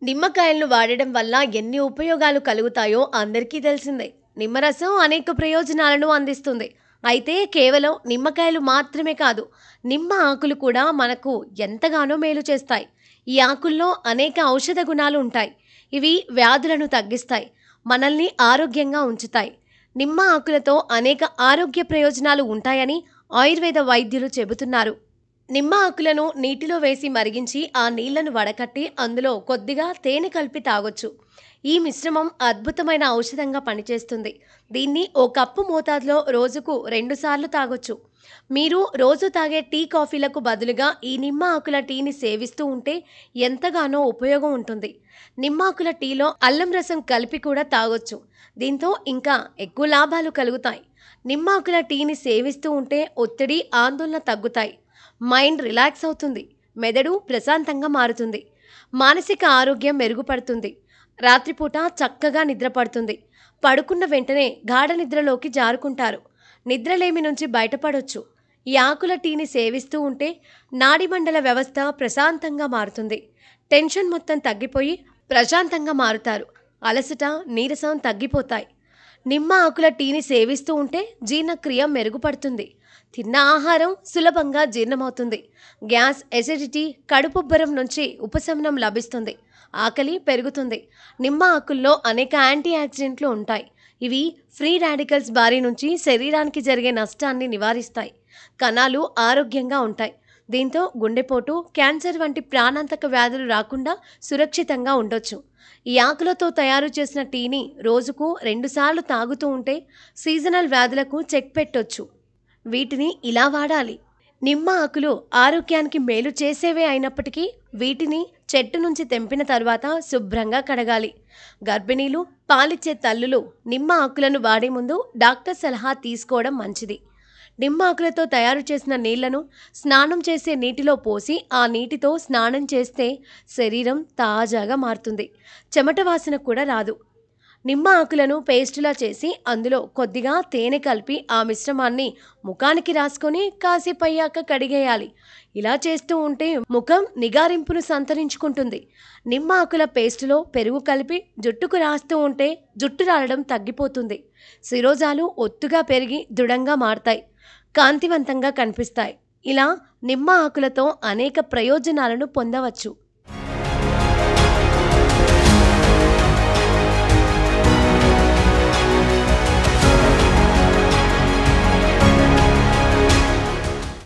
నిమ్మకాయలను వాడడం వల్ల ఎన్ని ఉపయోగాలు కలుగుతాయో అందరికీ తెలిసిందే. నిమ్మరసం అనేక ప్రయోజనాలను అందిస్తుంది. అయితే కేవలం నిమ్మకాయలు మాత్రమే కాదు, నిమ్మ ఆకులు కూడా మనకు ఎంతగానో మేలు చేస్తాయి. ఈ ఆకుల్లో అనేక ఔషధ గుణాలు ఉంటాయి. ఇవి వ్యాధులను తగ్గిస్తాయి, మనల్ని ఆరోగ్యంగా ఉంచుతాయి. నిమ్మ ఆకులతో అనేక ఆరోగ్య ప్రయోజనాలు ఉంటాయని ఆయుర్వేద వైద్యులు చెబుతున్నారు. నిమ్మ ఆకులను నీటిలో వేసి మరిగించి ఆ నీళ్లను వడకట్టి అందులో కొద్దిగా తేనె కలిపి తాగొచ్చు. ఈ మిశ్రమం అద్భుతమైన ఔషధంగా పనిచేస్తుంది. దీన్ని ఓ కప్పు మోతాదులో రోజుకు 2 సార్లు తాగొచ్చు. మీరు రోజు తాగే టీ కాఫీలకు బదులుగా ఈ నిమ్మ ఆకుల టీని సేవిస్తూ ఉంటే ఎంతగానో ఉపయోగం ఉంటుంది. నిమ్మాకుల టీలో అల్లం రసం కలిపి కూడా తాగొచ్చు. దీంతో ఇంకా ఎక్కువ లాభాలు కలుగుతాయి. నిమ్మాకుల టీని సేవిస్తూ ఉంటే ఒత్తిడి, ఆందోళన తగ్గుతాయి. మైండ్ రిలాక్స్ అవుతుంది. మెదడు ప్రశాంతంగా మారుతుంది. మానసిక ఆరోగ్యం మెరుగుపడుతుంది. రాత్రిపూట చక్కగా నిద్రపడుతుంది. పడుకున్న వెంటనే గాఢ నిద్రలోకి జారుకుంటారు. నిద్రలేమి నుంచి బయటపడొచ్చు. ఈ ఆకుల టీని సేవిస్తూ ఉంటే నాడిమండల వ్యవస్థ ప్రశాంతంగా మారుతుంది. టెన్షన్ మొత్తం తగ్గిపోయి ప్రశాంతంగా మారుతారు. అలసట, నీరసం తగ్గిపోతాయి. నిమ్మ ఆకుల టీని సేవిస్తూ ఉంటే జీర్ణక్రియ మెరుగుపడుతుంది. తిన్న ఆహారం సులభంగా జీర్ణమవుతుంది. గ్యాస్, ఎసిడిటీ, కడుపుబ్బరం నుంచి ఉపశమనం లభిస్తుంది. ఆకలి పెరుగుతుంది. నిమ్మ ఆకుల్లో అనేక యాంటీ ఆక్సిడెంట్లు ఉంటాయి. ఇవి ఫ్రీ రాడికల్స్ బారి నుంచి శరీరానికి జరిగే నష్టాన్ని నివారిస్తాయి. కణాలు ఆరోగ్యంగా ఉంటాయి. దీంతో గుండెపోటు, క్యాన్సర్ వంటి ప్రాణాంతక వ్యాధులు రాకుండా సురక్షితంగా ఉండొచ్చు. ఈ ఆకులతో తయారు చేసిన టీని రోజుకు 2 సార్లు తాగుతూ ఉంటే సీజనల్ వ్యాధులకు చెక్ పెట్టొచ్చు. వీటిని ఇలా వాడాలి. నిమ్మ ఆకులు ఆరోగ్యానికి మేలు చేసేవే అయినప్పటికీ వీటిని చెట్టు నుంచి తెంపిన తర్వాత శుభ్రంగా కడగాలి. గర్భిణీలు, పాలిచ్చే తల్లులు నిమ్మ ఆకులను వాడే ముందు డాక్టర్ సలహా తీసుకోవడం మంచిది. నిమ్మ ఆకులతో తయారు చేసిన నీళ్లను స్నానం చేసే నీటిలో పోసి ఆ నీటితో స్నానం చేస్తే శరీరం తాజాగా మారుతుంది. చెమట వాసన కూడా రాదు. నిమ్మ ఆకులను పేస్టులా చేసి అందులో కొద్దిగా తేనె కలిపి ఆ మిశ్రమాన్ని ముఖానికి రాసుకొని కాసేపు అయ్యాక కడిగేయాలి. ఇలా చేస్తూ ఉంటే ముఖం నిగారింపును సంతరించుకుంటుంది. నిమ్మ ఆకుల పేస్టులో పెరుగు కలిపి జుట్టుకు రాస్తూ ఉంటే జుట్టు రాలడం తగ్గిపోతుంది. శిరోజాలు ఒత్తుగా పెరిగి దృఢంగా మారతాయి, కాంతివంతంగా కనిపిస్తాయి. ఇలా నిమ్మ ఆకులతో అనేక ప్రయోజనాలను పొందవచ్చు.